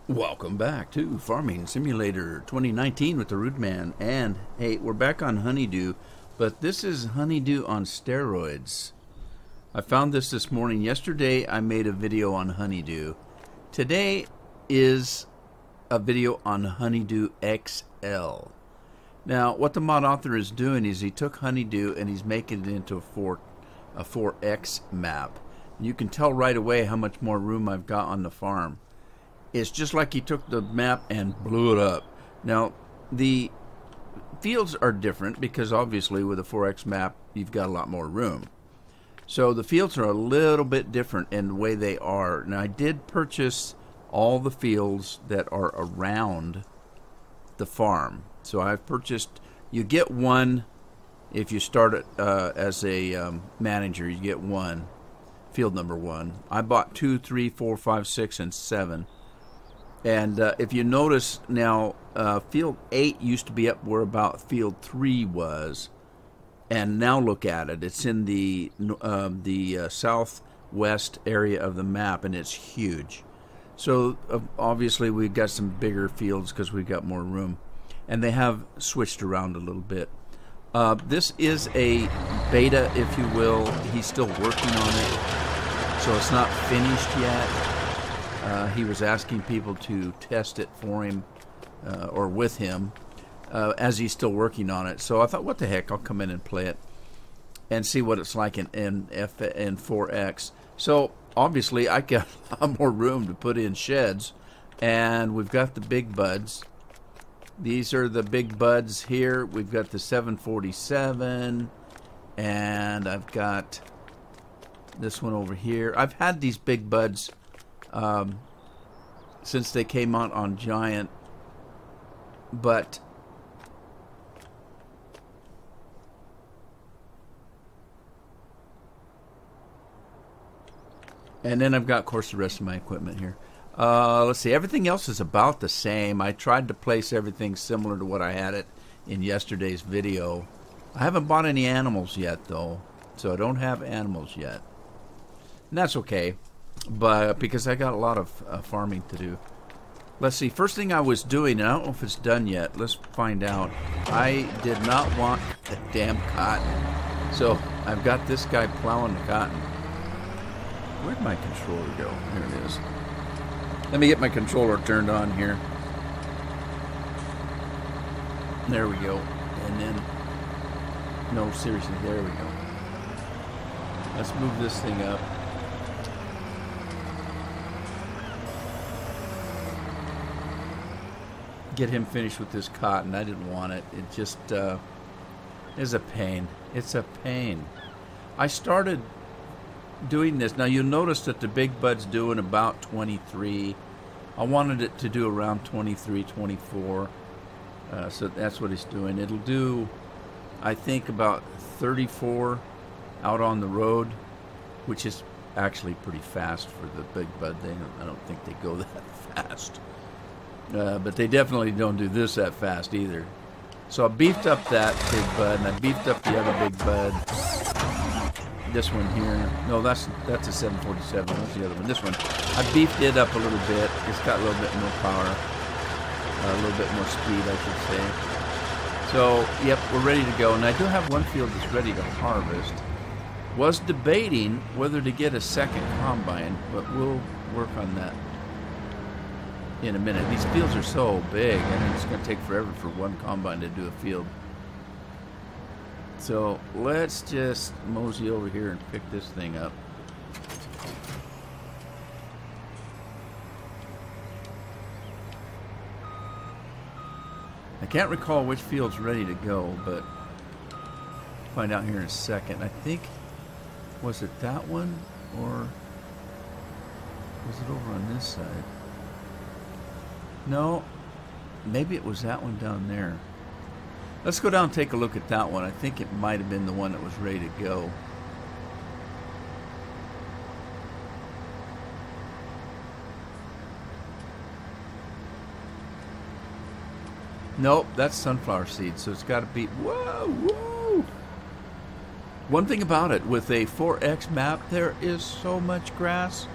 Welcome back to Farming Simulator 2019 with the Rude Man. And hey, we're back on honeydew, but this is honeydew on steroids. I found this morning. Yesterday I made a video on honeydew. Today is a video on honeydew XL. Now what the mod author is doing is he took honeydew and he's making it into a 4X map. You can tell right away how much more room I've got on the farm. It's just like he took the map and blew it up. Now, the fields are different because obviously with a 4X map, you've got a lot more room. So the fields are a little bit different in the way they are. Now, I did purchase all the fields that are around the farm. So I've purchased, you get one, if you start it as a manager, you get one, field number 1. I bought 2, 3, 4, 5, 6, and 7. And if you notice now, field 8 used to be up where about field 3 was, and now look at it. It's in the southwest area of the map, and it's huge. So obviously we've got some bigger fields because we've got more room, and they have switched around a little bit. This is a beta, if you will. He's still working on it, so it's not finished yet. He was asking people to test it for him or with him as he's still working on it. So I thought, what the heck, I'll come in and play it and see what it's like in 4X. So obviously I got a lot more room to put in sheds, and we've got the big buds. These are the big buds here. We've got the 747, and I've got this one over here. I've had these big buds since they came out on Giant, but and then I've got, of course, the rest of my equipment here. Let's see, everything else is about the same. I tried to place everything similar to what I had it in yesterday's video. I haven't bought any animals yet, though, so I don't have animals yet, and that's okay. But because I got a lot of farming to do. Let's see, first thing I was doing, and I don't know if it's done yet, let's find out. I did not want the damn cotton, so I've got this guy plowing the cotton. Where'd my controller go? Here it is. Let me get my controller turned on here. There we go. And then, no, seriously, there we go. Let's move this thing up. Get him finished with this cotton. I didn't want it. It just is a pain. It's a pain. I started doing this. Now you'll notice that the big bud's doing about 23. I wanted it to do around 23, 24. So that's what it's doing. It'll do, I think, about 34 out on the road, which is actually pretty fast for the big bud. I don't think they go that fast. But they definitely don't do this that fast either. So I beefed up that big bud, and I beefed up the other big bud. This one here. No, that's a 747. That's the other one. This one. I beefed it up a little bit. It's got a little bit more power. A little bit more speed, I should say. So, yep, we're ready to go. And I do have one field that's ready to harvest. Was debating whether to get a second combine, but we'll work on that in a minute. These fields are so big, and it's going to take forever for one combine to do a field. So let's just mosey over here and pick this thing up. I can't recall which field's ready to go, but find out here in a second. I think, was it that one, or was it over on this side? No, maybe it was that one down there. Let's go down and take a look at that one. I think it might have been the one that was ready to go. Nope, that's sunflower seeds, so it's got to be... Whoa, whoa! One thing about it, with a 4X map, there is so much grass.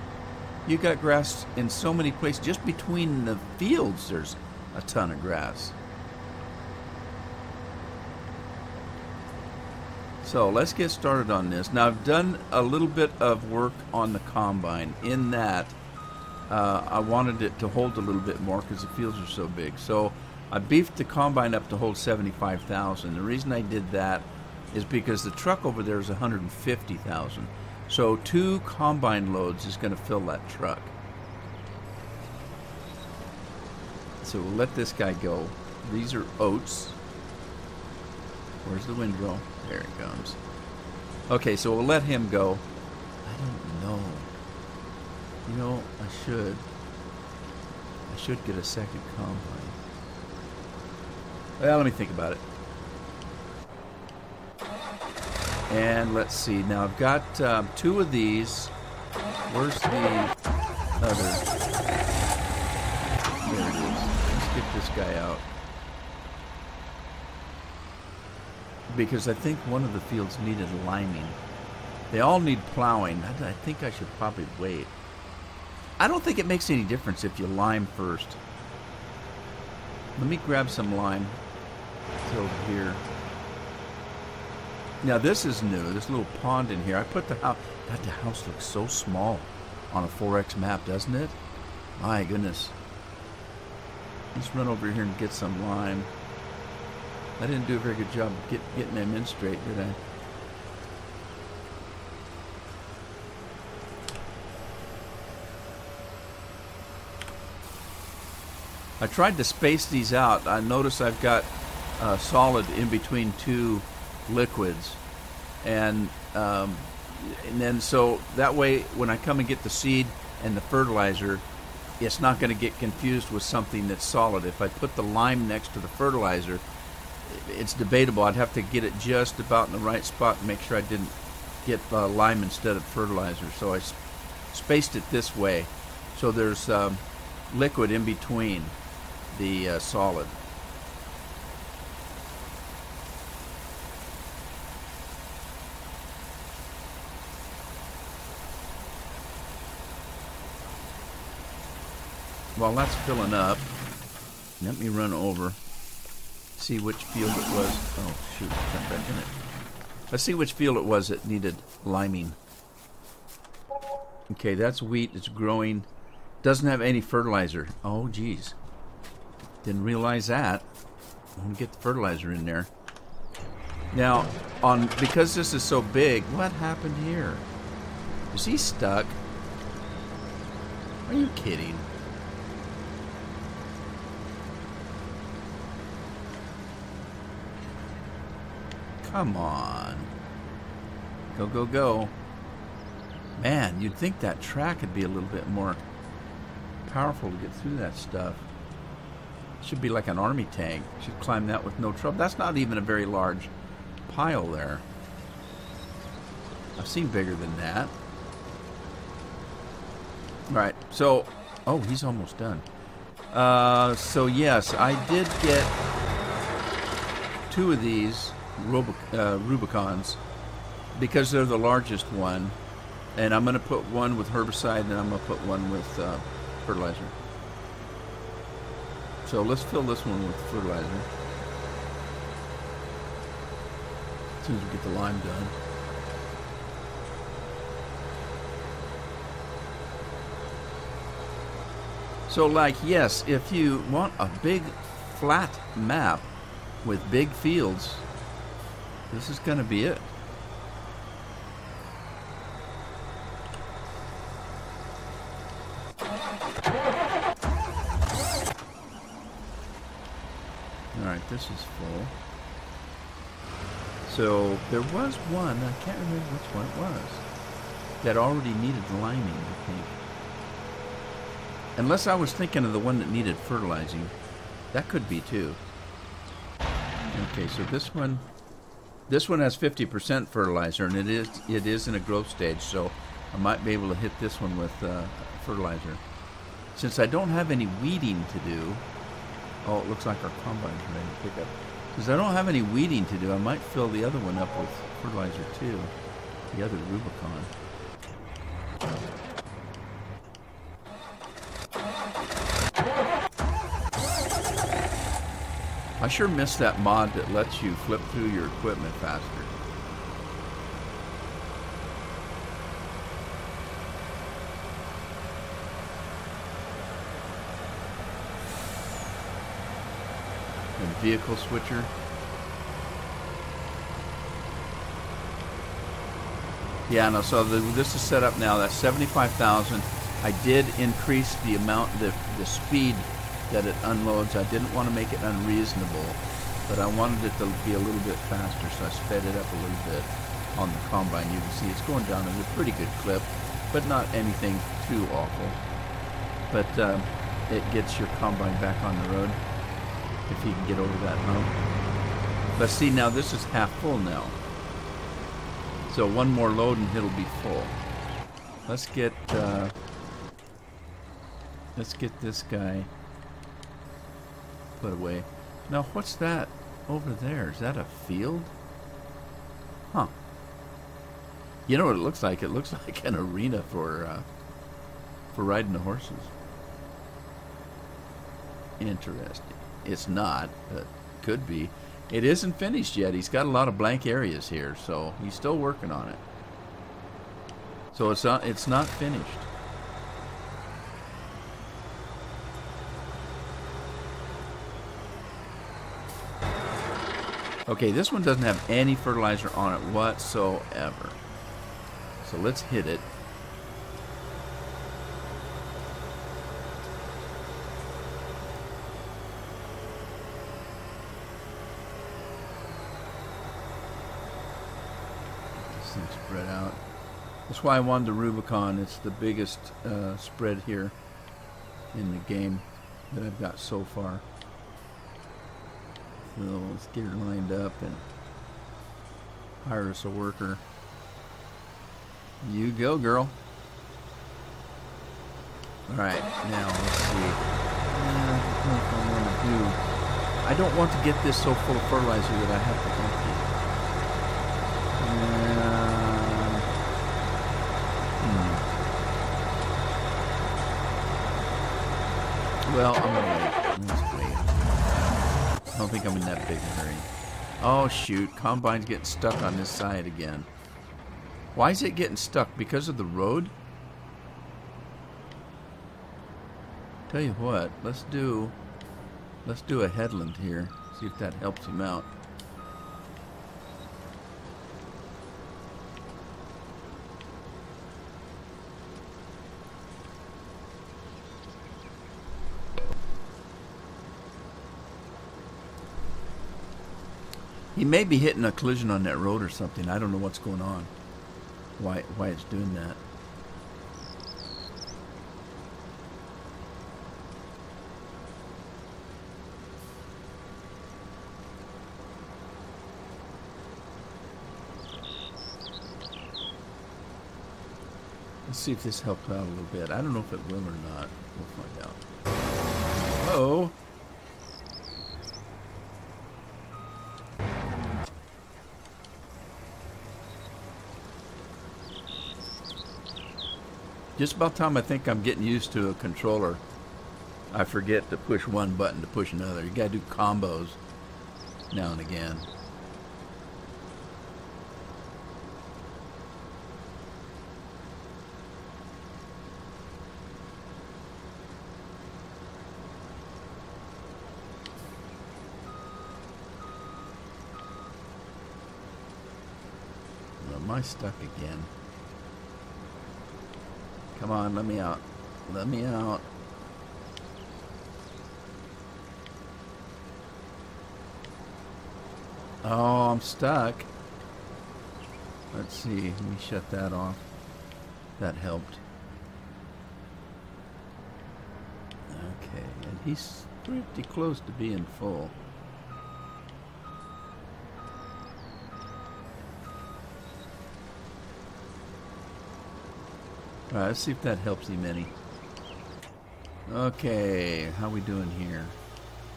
You got grass in so many places. Just between the fields, there's a ton of grass. So let's get started on this. Now, I've done a little bit of work on the combine. In that, I wanted it to hold a little bit more because the fields are so big. So I beefed the combine up to hold 75,000. The reason I did that is because the truck over there is 150,000. So 2 combine loads is going to fill that truck. So we'll let this guy go. These are oats. Where's the windrow? There it comes. Okay, so we'll let him go. I don't know. You know, I should get a second combine. Well, let me think about it. And let's see. Now I've got 2 of these. Where's the other? There it is. Let's get this guy out. Because I think one of the fields needed liming. They all need plowing. I think I should probably wait. I don't think it makes any difference if you lime first. Let me grab some lime. It's over here. Now this is new. This little pond in here. I put the house. God, the house looks so small on a 4X map, doesn't it? My goodness. Let's run over here and get some lime. I didn't do a very good job of getting them in straight, did I? I tried to space these out. I notice I've got solid in between 2 liquids, and then so that way when I come and get the seed and the fertilizer, it's not going to get confused with something that's solid. If I put the lime next to the fertilizer, it's debatable. I'd have to get it just about in the right spot and make sure I didn't get lime instead of fertilizer. So I spaced it this way, so there's liquid in between the solid. While that's filling up, let me run over, see which field it was. Oh shoot, jump back in it. Let's see which field it was that needed liming. Okay, that's wheat. It's growing. Doesn't have any fertilizer. Oh geez, didn't realize that. I'm gonna get the fertilizer in there. Now, because this is so big, what happened here? Is he stuck? Are you kidding? Come on. Go, go, go. Man, you'd think that track would be a little bit more powerful to get through that stuff. Should be like an army tank. Should climb that with no trouble. That's not even a very large pile there. I've seen bigger than that. Alright, so... Oh, he's almost done. So yes, I did get 2 of these Rubicons because they're the largest one, and I'm going to put one with herbicide and I'm going to put one with fertilizer. So let's fill this one with fertilizer as soon as we get the lime done. So like, yes, if you want a big flat map with big fields, this is going to be it. Alright, this is full. So there was one, I can't remember which one it was, that already needed liming, I think. Unless I was thinking of the one that needed fertilizing. That could be too. Okay, so this one has 50% fertilizer, and it is in a growth stage, so I might be able to hit this one with fertilizer. Since I don't have any weeding to do, oh, it looks like our combine's ready to pick up. Since I don't have any weeding to do, I might fill the other one up with fertilizer too, the other Rubicon. I sure miss that mod that lets you flip through your equipment faster. And vehicle switcher. Yeah, no, so this is set up now. That's 75,000. I did increase the amount, the speed that it unloads. I didn't want to make it unreasonable, but I wanted it to be a little bit faster, so I sped it up a little bit on the combine. You can see it's going down at a pretty good clip, but not anything too awful. But it gets your combine back on the road if you can get over that hump. But see, now this is half full now. So one more load and it'll be full. Let's get this guy put away. Now what's that over there? Is that a field? Huh. You know what it looks like? It looks like an arena for riding the horses. Interesting. It's not, but could be. It isn't finished yet. He's got a lot of blank areas here, so he's still working on it. So it's not finished. Okay, this one doesn't have any fertilizer on it whatsoever. So let's hit it. Spread out. That's why I wanted the Rubicon. It's the biggest spread here in the game that I've got so far. So let's get her lined up and hire us a worker. You go, girl. Alright, now let's see. I don't know if I want to do. I don't want to get this so full of fertilizer that I have to empty it. Well, I'm gonna wait. Let's wait. I don't think I'm in that big a hurry. Oh shoot, combine's getting stuck on this side again. Why is it getting stuck? Because of the road? Tell you what, let's do a headland here. See if that helps him out. He may be hitting a collision on that road or something. I don't know what's going on. Why it's doing that. Let's see if this helps out a little bit. I don't know if it will or not. We'll find out. Uh-oh. Just about the time I think I'm getting used to a controller, I forget to push one button to push another. You gotta do combos now and again. Am I stuck again? Come on, let me out. Let me out. Oh, I'm stuck. Let's see. Let me shut that off. That helped. Okay, and he's pretty close to being full. Alright, let's see if that helps him any. Okay, how we doing here?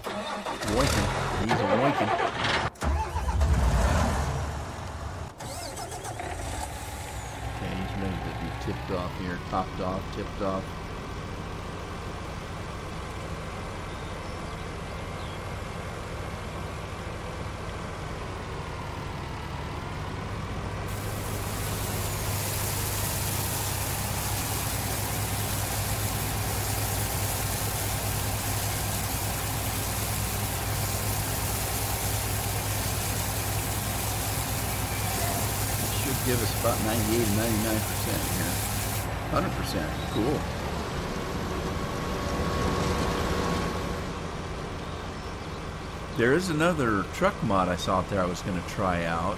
Woiking. He's a woiking. Okay, he's ready to be tipped off here. Topped off, tipped off. give us about 98 and 99% here. 100%. Cool. There is another truck mod I saw out there I was going to try out.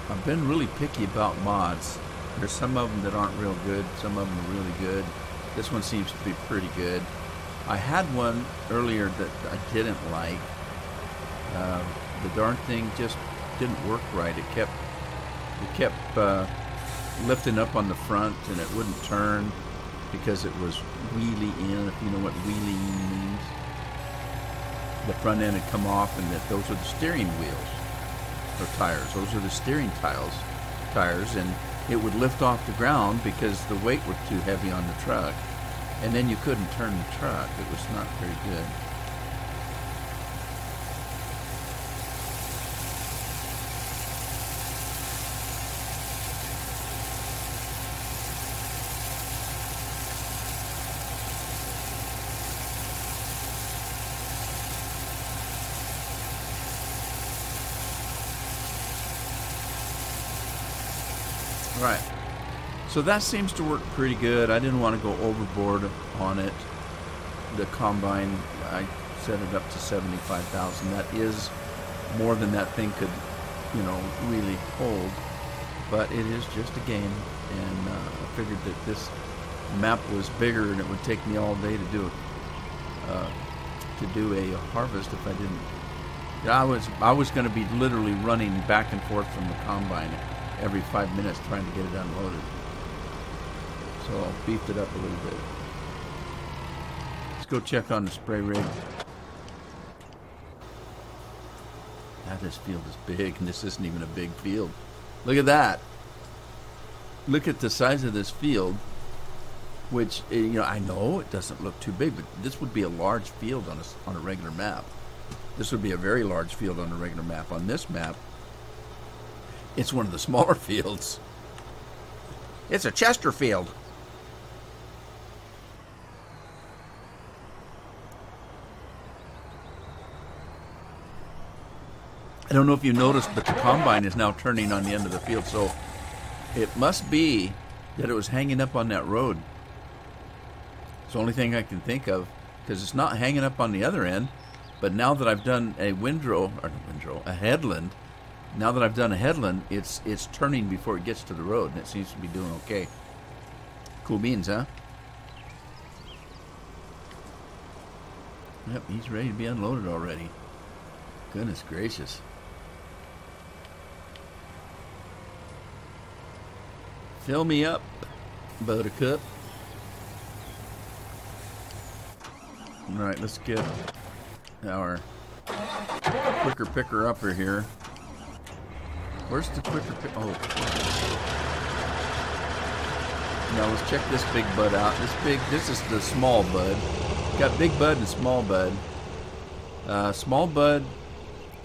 I've been really picky about mods. There's some of them that aren't real good. Some of them are really good. This one seems to be pretty good. I had one earlier that I didn't like. The darn thing just didn't work right. It kept lifting up on the front, and it wouldn't turn because it was wheelie in, if you know what wheelie means. The front end had come off, and those are the steering wheels or tires. Those are the steering tires, and it would lift off the ground because the weight was too heavy on the truck, and then you couldn't turn the truck. It was not very good. Right. So that seems to work pretty good. I didn't want to go overboard on it. The combine, I set it up to 75,000. That is more than that thing could, really hold. But it is just a game, and I figured that this map was bigger and it would take me all day to do a harvest if I didn't. I was going to be literally running back and forth from the combine every 5 minutes trying to get it unloaded. So I beefed it up a little bit. Let's go check on the spray rig. Now this field is big, and this isn't even a big field. Look at that. Look at the size of this field, which, I know it doesn't look too big, but this would be a large field on a regular map. This would be a very large field on a regular map. On this map, it's one of the smaller fields. It's a Chesterfield. I don't know if you noticed, but the combine is now turning on the end of the field, so it must be that it was hanging up on that road. It's the only thing I can think of, because it's not hanging up on the other end. But now that I've done a headland, now that I've done a headland, it's turning before it gets to the road, and it seems to be doing okay. Cool beans, huh? Yep, he's ready to be unloaded already. Goodness gracious. Fill me up, Buttercup. Alright, let's get our quicker picker upper here. Where's the quicker pick? Oh. Now let's check this big bud out. This is the small bud. Got big bud and small bud. Small bud,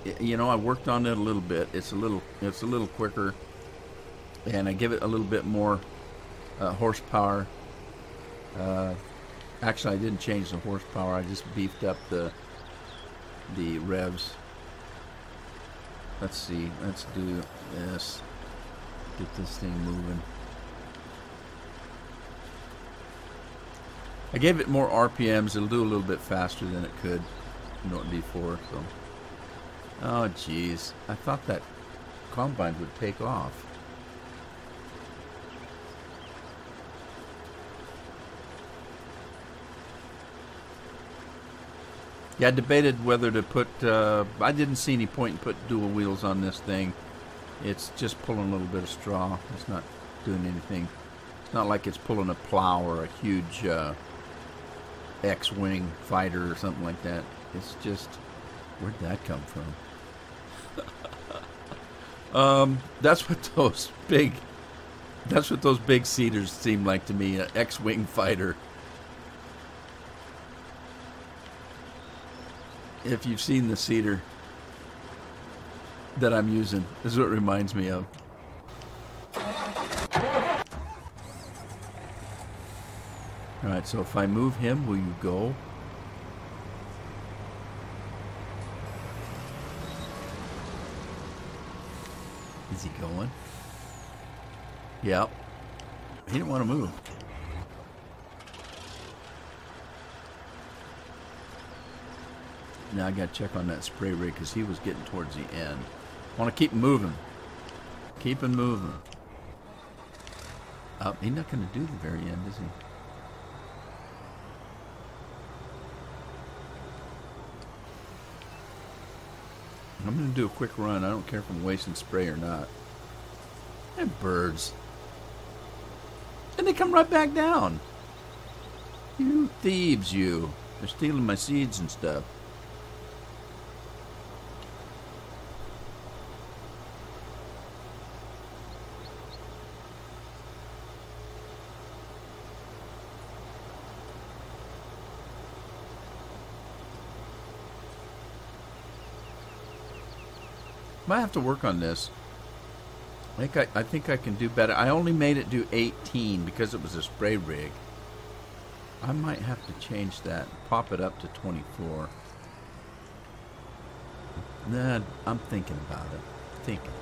I worked on it a little bit. It's a little quicker, and I give it a little bit more horsepower. Actually, I didn't change the horsepower. I just beefed up the revs. Let's see. Let's do this. Get this thing moving. I gave it more RPMs. It'll do a little bit faster than it could, before. So, oh geez, I thought that combine would take off. Yeah, I debated whether to put, I didn't see any point in putting dual wheels on this thing. It's just pulling a little bit of straw. It's not doing anything. It's not like it's pulling a plow or a huge X-Wing fighter or something like that. It's just, where'd that come from? That's what those big cedars seem like to me, an X-Wing fighter. If you've seen the cedar that I'm using, this is what it reminds me of. Alright, so if I move him, will you go? Is he going? Yep. He didn't want to move. Now I got to check on that spray rig because he was getting towards the end. Want to keep moving. Keep him moving. He's not going to do the very end, is he? I'm going to do a quick run. I don't care if I'm wasting spray or not. And birds. And they come right back down. You thieves, you. They're stealing my seeds and stuff. Might have to work on this. I think I can do better. I only made it do 18 because it was a spray rig. I might have to change that. Pop it up to 24. Nah, I'm thinking about it. Thinking about it.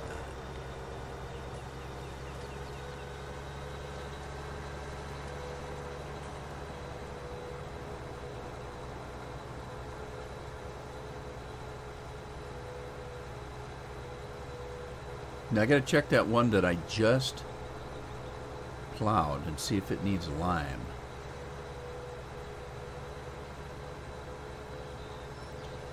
Now I got to check that one that I just plowed and see if it needs lime.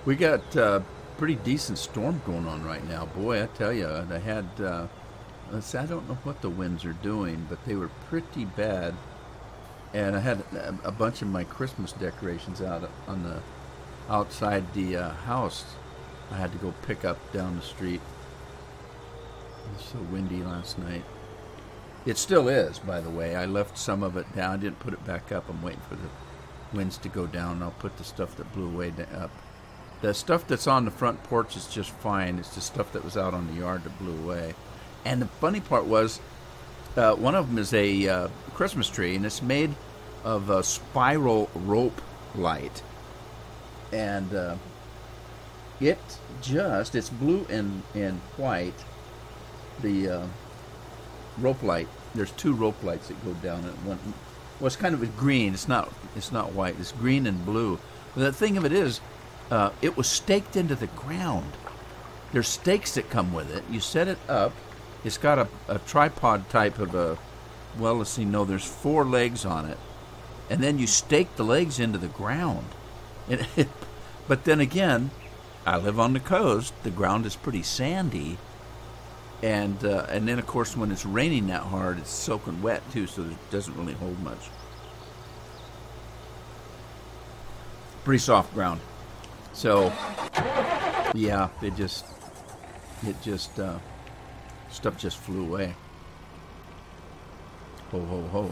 We got a pretty decent storm going on right now. Boy, I tell you, I had, let's see, I don't know what the winds are doing, but they were pretty bad. And I had a bunch of my Christmas decorations out on the outside the house. I had to go pick up down the street. It was so windy last night. It still is, by the way. I left some of it down. I didn't put it back up. I'm waiting for the winds to go down. I'll put the stuff that blew away up. The stuff that's on the front porch is just fine. It's the stuff that was out on the yard that blew away. And the funny part was, one of them is a Christmas tree, and it's made of a spiral rope light. And it's blue and white. The rope light. There's two rope lights that go down, and one. Well, it's kind of green. It's not white. It's green and blue. But the thing of it is, it was staked into the ground. There's stakes that come with it. You set it up. It's got a tripod type of a. Well, let's see. No, there's 4 legs on it, and then you stake the legs into the ground. But then again, I live on the coast. The ground is pretty sandy. And then, of course, when it's raining that hard, it's soaking wet, too, so it doesn't really hold much. Pretty soft ground. So, yeah, stuff just flew away. Ho, ho, ho.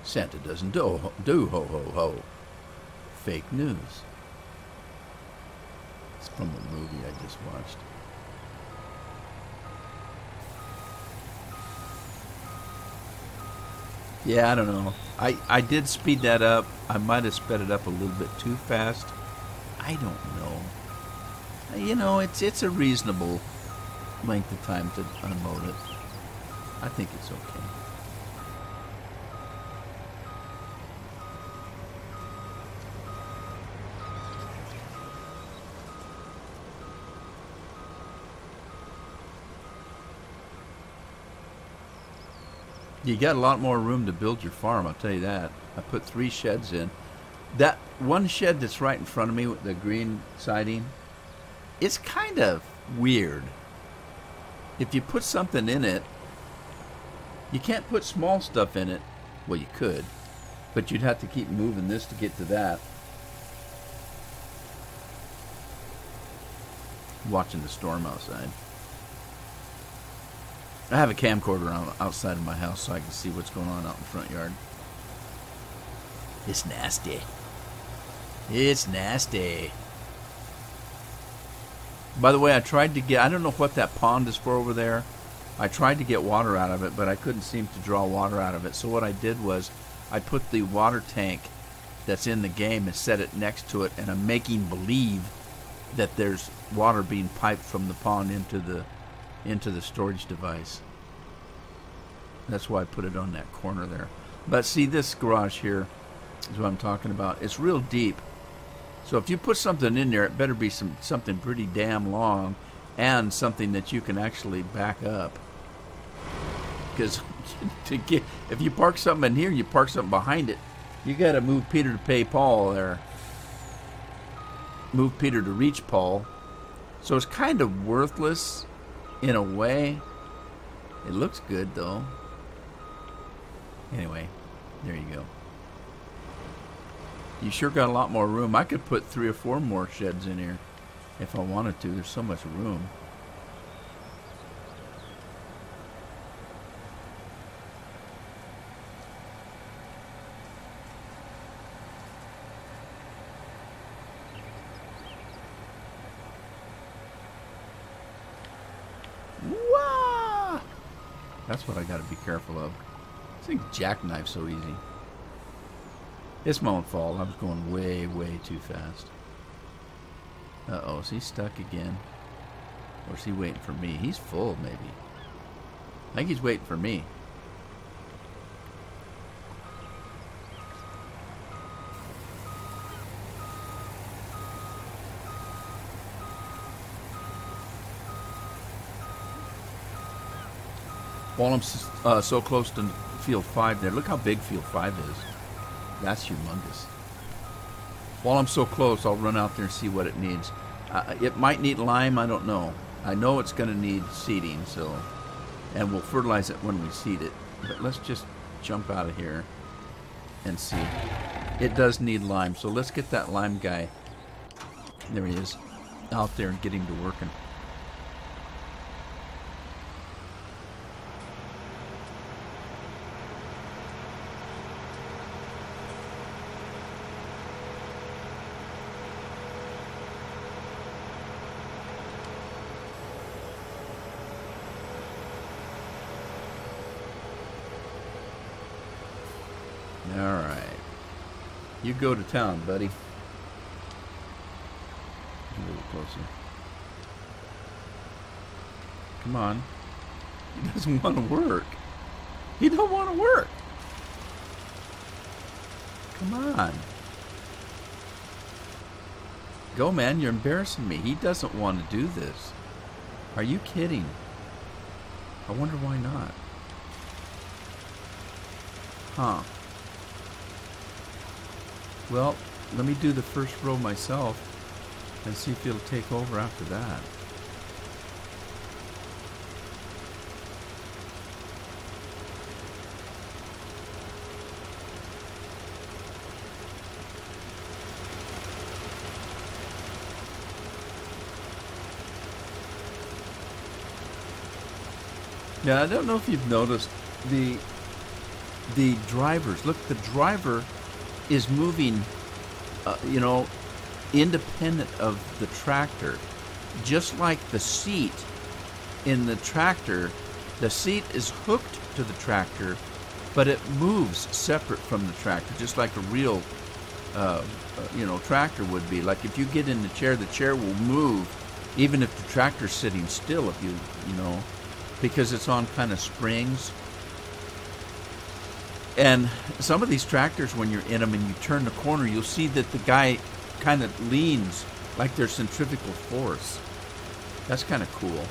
Santa doesn't do ho, ho, ho. Fake news. It's from the movie I just watched. Yeah, I don't know. I did speed that up. I might have sped it up a little bit too fast. I don't know. You know, it's a reasonable length of time to unload it. I think it's okay. You got a lot more room to build your farm, I'll tell you that. I put 3 sheds in. That one shed that's right in front of me with the green siding, it's kind of weird. If you put something in it, you can't put small stuff in it. Well, you could, but you'd have to keep moving this to get to that. Watching the storm outside. I have a camcorder outside of my house so I can see what's going on out in the front yard. It's nasty. It's nasty. By the way, I tried to get... I don't know what that pond is for over there. I tried to get water out of it, but I couldn't seem to draw water out of it. So what I did was I put the water tank that's in the game and set it next to it, and I'm making believe that there's water being piped from the pond into the storage device. That's why I put it on that corner there. But see, this garage here is what I'm talking about. It's real deep. So if you put something in there, it better be something pretty damn long and something that you can actually back up. Because if you park something in here, you park something behind it, you got to move Peter to pay Paul there. Move Peter to reach Paul. So it's kind of worthless in a way. It looks good though. Anyway, there you go. You sure got a lot more room. I could put 3 or 4 more sheds in here if I wanted to. There's so much room. Wah! That's what I got to be careful of. I think jackknife so easy. It's my own fault. I was going way, way too fast. Uh-oh, is he stuck again? Or is he waiting for me? He's full, maybe. I think he's waiting for me. While I'm so close to Field 5 there, look how big Field 5 is. That's humongous. While I'm so close, I'll run out there and see what it needs. It might need lime, I don't know. I know it's going to need seeding, so, and we'll fertilize it when we seed it. But let's just jump out of here and see. It does need lime, so let's get that lime guy, there he is, out there and get him to working. Alright. You go to town, buddy. A little closer. Come on. He doesn't want to work. He don't want to work. Come on. Go, man. You're embarrassing me. He doesn't want to do this. Are you kidding? I wonder why not. Huh. Well, let me do the first row myself and see if it'll take over after that. Now, I don't know if you've noticed the drivers. Look, the driver is moving, independent of the tractor. Just like the seat in the tractor, the seat is hooked to the tractor, but it moves separate from the tractor, just like a real, tractor would be. Like if you get in the chair will move, even if the tractor's sitting still, if you because it's on kind of springs. And some of these tractors, when you're in them and you turn the corner, you'll see that the guy kind of leans like there's centrifugal force. That's kind of cool.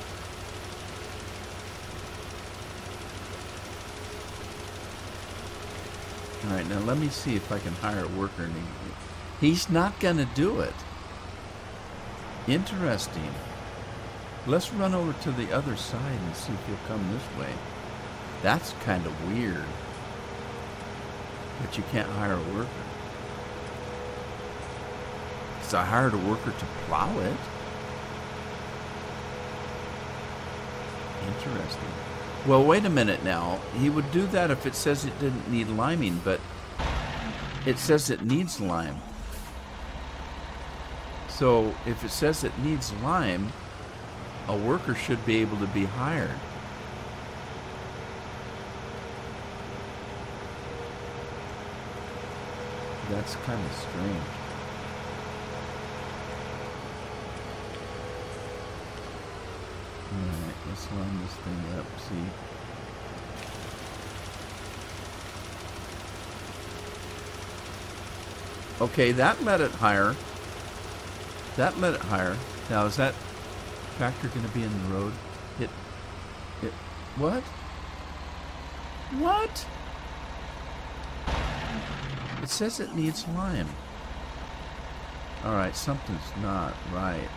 All right, now let me see if I can hire a worker. He's not going to do it. Interesting. Let's run over to the other side and see if he'll come this way. That's kind of weird. But you can't hire a worker. Because I hired a worker to plow it. Interesting. Well, wait a minute now. He would do that if it says it didn't need liming, but it says it needs lime. So if it says it needs lime, a worker should be able to be hired. That's kind of strange. Let's line this thing up. See. Okay, that let it higher. That let it higher. Now, is that tractor going to be in the road? What? What? It says it needs lime. Alright, something's not right.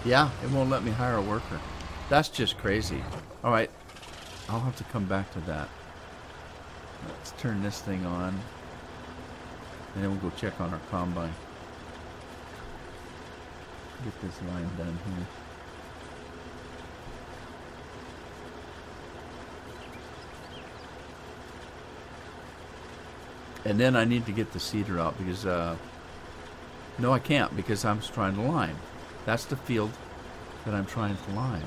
Yeah, it won't let me hire a worker. That's just crazy. Alright, I'll have to come back to that. Let's turn this thing on. And then we'll go check on our combine. Get this line done here. And then I need to get the seeder out because, no I can't because I'm trying to lime. That's the field that I'm trying to lime.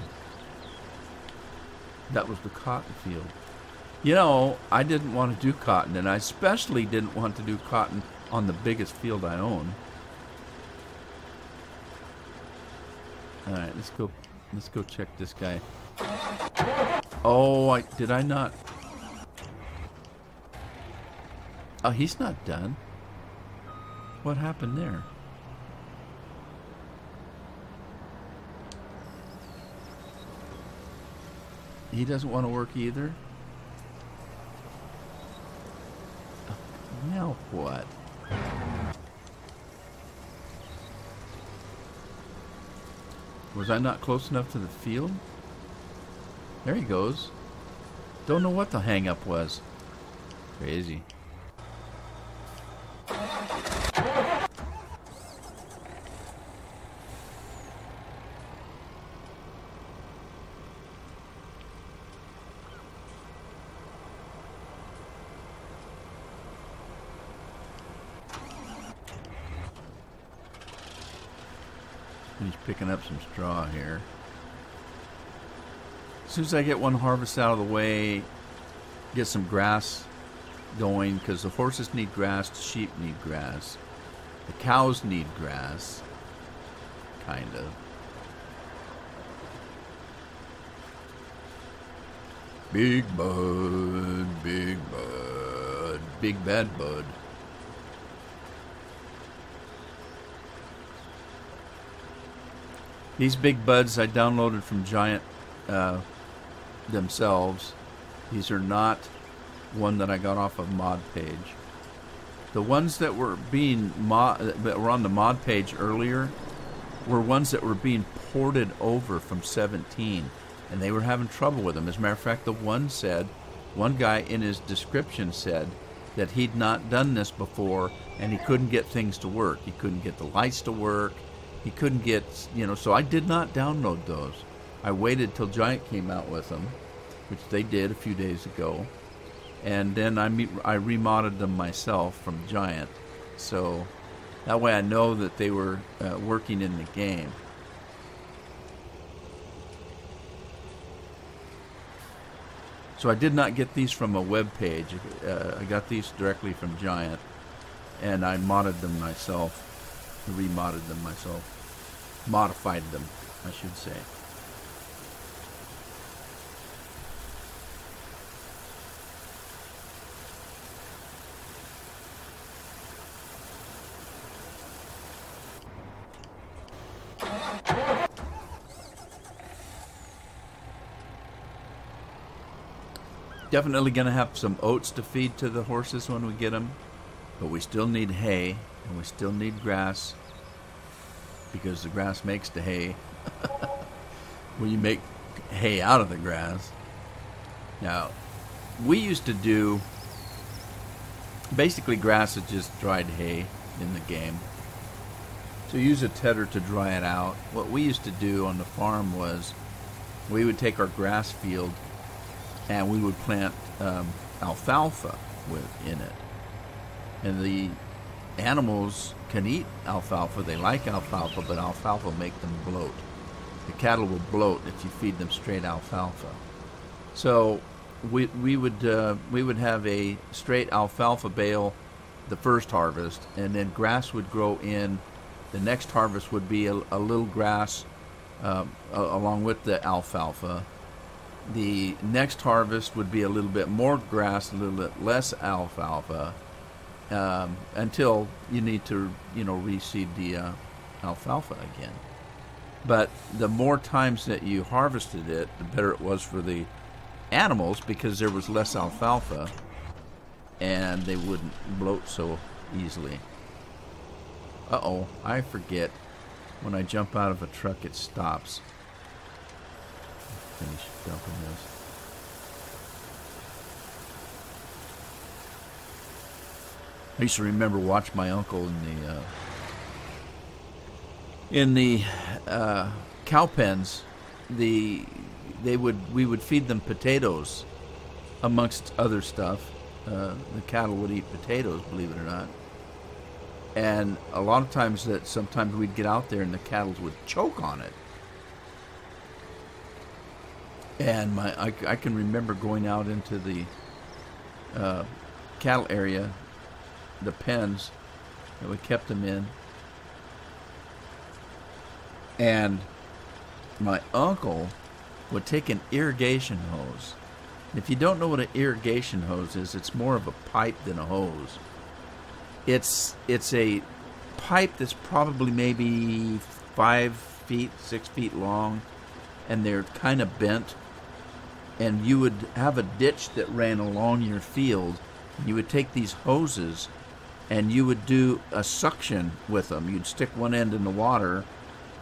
That was the cotton field. You know, I didn't want to do cotton, and I especially didn't want to do cotton on the biggest field I own. All right, let's go check this guy. Oh, did I not? Oh, he's not done. What happened there? He doesn't want to work either? Now what? Was I not close enough to the field? There he goes. Don't know what the hang-up was. Crazy. Finish picking up some straw here. As soon as I get one harvest out of the way, get some grass going, because the horses need grass, the sheep need grass, the cows need grass, kind of. Big bud, big bad bud. These big buds I downloaded from Giant themselves. These are not one that I got off of Mod Page. The ones that were that were on the Mod Page earlier were ones that were being ported over from 17, and they were having trouble with them. As a matter of fact, one guy in his description said that he'd not done this before, and he couldn't get things to work. He couldn't get the lights to work. He couldn't get, so I did not download those. I waited till Giant came out with them, which they did a few days ago. And then I remodded them myself from Giant. So that way I know that they were working in the game. So I did not get these from a web page. I got these directly from Giant. And I modded them myself. Remodded them myself. Modified them, I should say. Definitely going to have some oats to feed to the horses when we get them. But we still need hay, and we still need grass, because the grass makes the hay. Well, you make hay out of the grass. Now, we used to do, basically grass is just dried hay in the game. So use a tedder to dry it out. What we used to do on the farm was, we would take our grass field, and we would plant alfalfa in it. And the animals can eat alfalfa. They like alfalfa, but alfalfa make them bloat. The cattle will bloat if you feed them straight alfalfa. So we would have a straight alfalfa bale the first harvest, and then grass would grow in The next harvest would be a little grass along with the alfalfa. The next harvest would be a little bit more grass, a little bit less alfalfa, until you need to, reseed the alfalfa again. But the more times that you harvested it, the better it was for the animals, because there was less alfalfa and they wouldn't bloat so easily. Uh-oh, I forget. When I jump out of a truck, it stops. Finish dumping this. I used to remember watch my uncle in the cow pens. We would feed them potatoes amongst other stuff. The cattle would eat potatoes, believe it or not. And a lot of times sometimes we'd get out there and the cattle would choke on it. And I can remember going out into the cattle area, the pens that we kept them in, and my uncle would take an irrigation hose. If you don't know what an irrigation hose is, it's more of a pipe than a hose. It's a pipe that's probably maybe 5 feet, 6 feet long, and they're kind of bent. And you would have a ditch that ran along your field. You would take these hoses and you would do a suction with them. You'd stick one end in the water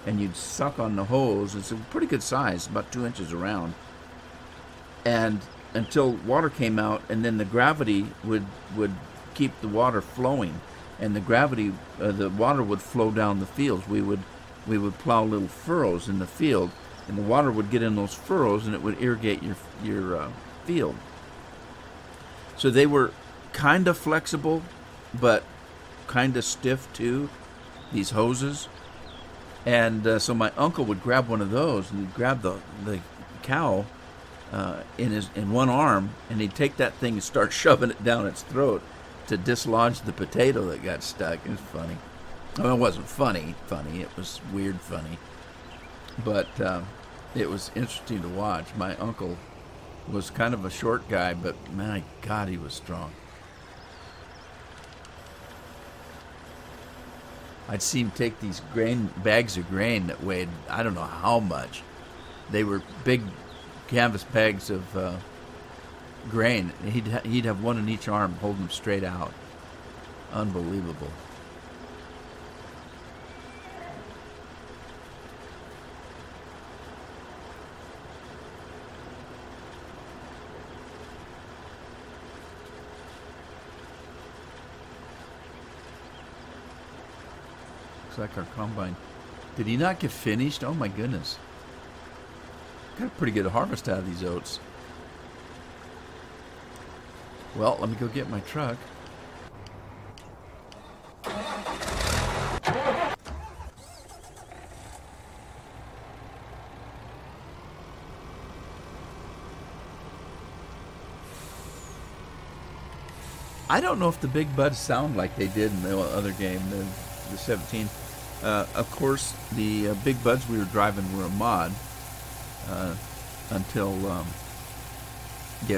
and you'd suck on the hose. It's a pretty good size, about 2 inches around. And until water came out, and then the gravity would keep the water flowing, and the water would flow down the fields. We would plow little furrows in the field, and the water would get in those furrows, and it would irrigate your field. So they were kind of flexible, but kind of stiff too, these hoses. And so my uncle would grab one of those, and he'd grab the cow in one arm, and he'd take that thing and start shoving it down its throat to dislodge the potato that got stuck. It was funny. Well, it wasn't funny. It was weird funny. But it was interesting to watch. My uncle was kind of a short guy, but my God, he was strong. I'd see him take these bags of grain that weighed, I don't know how much. They were big canvas bags of grain. He'd have one in each arm, holding them straight out. Unbelievable. Looks like our combine. Did he not get finished? Oh my goodness. Got a pretty good harvest out of these oats. Well, let me go get my truck. I don't know if the big buds sound like they did in the other game, the 17. Of course, the big buds we were driving were a mod until they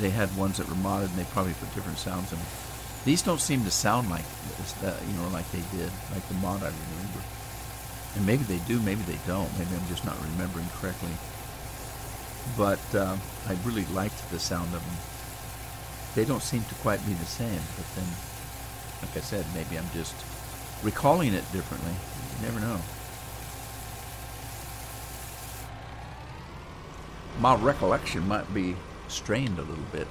had ones that were modded, and they probably put different sounds in them. These don't seem to sound like like they did, like the mod I remember. And maybe they do, maybe they don't. Maybe I'm just not remembering correctly. But I really liked the sound of them. They don't seem to quite be the same, but then, like I said, maybe I'm just recalling it differently. You never know. My recollection might be strained a little bit.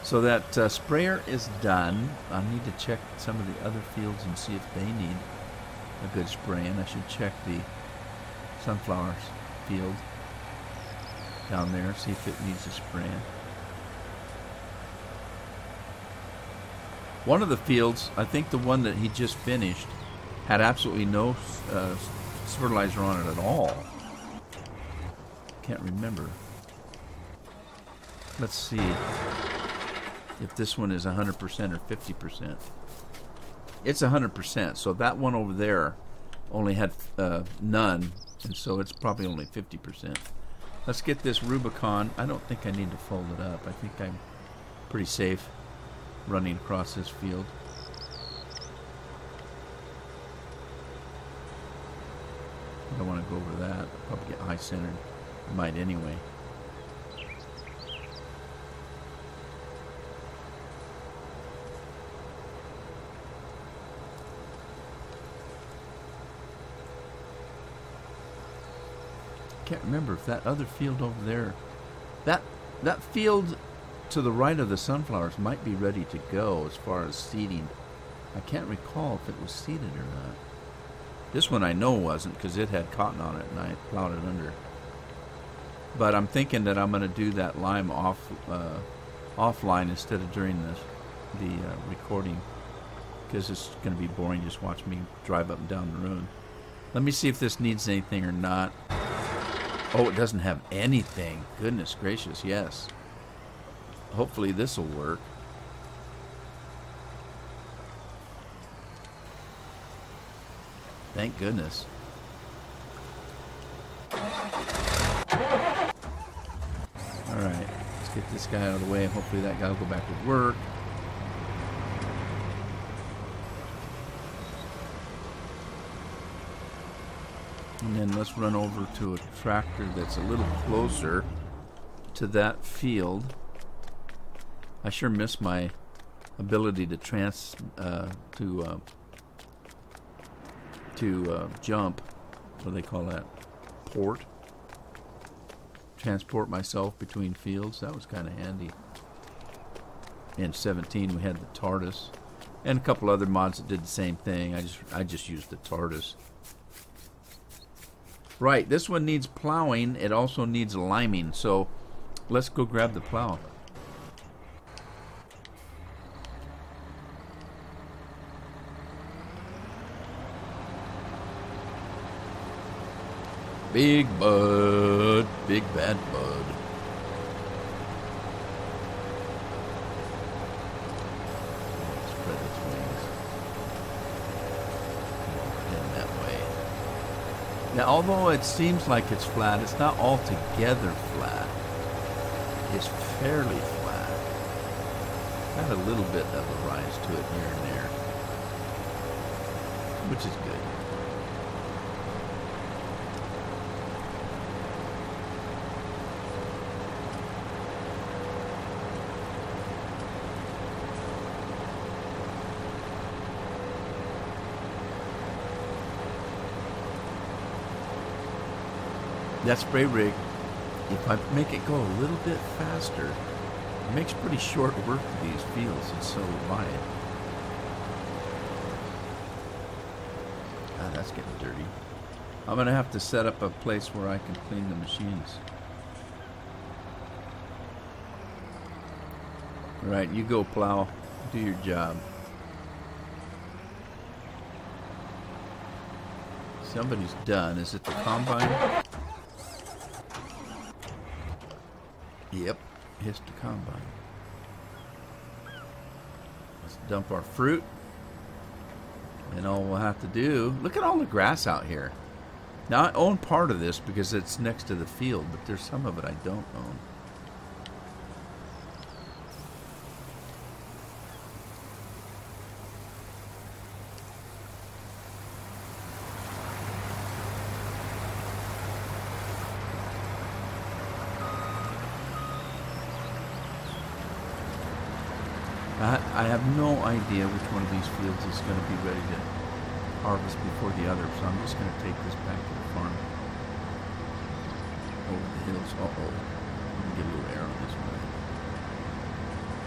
So that sprayer is done. I need to check some of the other fields and see if they need a good spraying. I should check the sunflower field down there, see if it needs a spraying. One of the fields, I think the one that he just finished, had absolutely no fertilizer on it at all. Can't remember. Let's see. if this one is 100% or 50%. It's 100%, so that one over there only had none, and so it's probably only 50%. Let's get this Rubicon. I don't think I need to fold it up. I think I'm pretty safe running across this field. I don't want to go over that. I'll probably get high centered. I might anyway. Can't remember if that other field over there, that field to the right of the sunflowers might be ready to go as far as seeding. I can't recall if it was seeded or not. This one I know wasn't because it had cotton on it and I plowed it under. But I'm thinking that I'm going to do that lime offline instead of during the recording, because it's going to be boring just watch me drive up and down the road. Let me see if this needs anything or not. Oh, it doesn't have anything. Goodness gracious, yes. Hopefully this will work. Thank goodness. Alright, let's get this guy out of the way and hopefully that guy will go back to work. And then let's run over to a tractor that's a little closer to that field. I sure miss my ability to jump. What do they call that? Transport myself between fields. That was kind of handy. In 17 we had the TARDIS and a couple other mods that did the same thing. I just used the TARDIS. Right, this one needs plowing. It also needs liming. So let's go grab the plow. Big Bud, big bad Bud. Spread its wings. Head that way. Now, although it seems like it's flat, it's not altogether flat. It's fairly flat. Got a little bit of a rise to it here and there, which is good. That spray rig, if I make it go a little bit faster, it makes pretty short work of these fields. It's so wide. Ah, that's getting dirty. I'm going to have to set up a place where I can clean the machines. Right, you go plow. Do your job. Somebody's done. Is it the combine? Yep, it's the combine. Let's dump our fruit. And all we'll have to do... Look at all the grass out here. Now, I own part of this because it's next to the field, but there's some of it I don't own. I have no idea which one of these fields is going to be ready to harvest before the other, so I'm just going to take this back to the farm. Over the hills. Uh-oh. I'm going to get a little air on this one.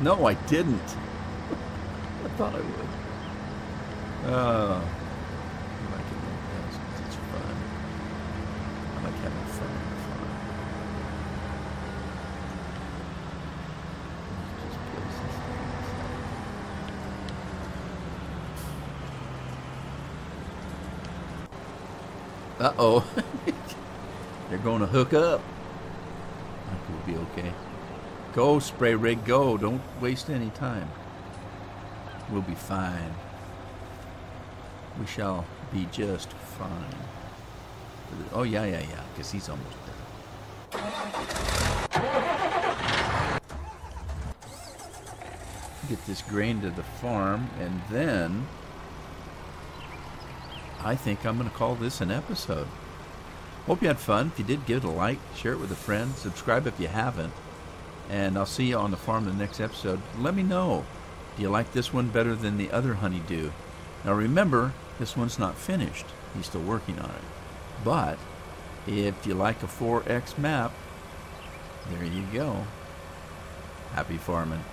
No, I didn't. I thought I would. I like it like that because it's fun. I like having fun on the farm. Just place this thing inside. Uh-oh. They're going to hook up. I think we'll be okay. Go, spray rig, go. Don't waste any time. We'll be fine. We shall be just fine. Oh, yeah, because he's almost done. Get this grain to the farm, and then I think I'm going to call this an episode. Hope you had fun. If you did, give it a like, share it with a friend, subscribe if you haven't, and I'll see you on the farm in the next episode. Let me know. Do you like this one better than the other honeydew? Now remember, this one's not finished. He's still working on it. But if you like a 4X map, there you go. Happy farming.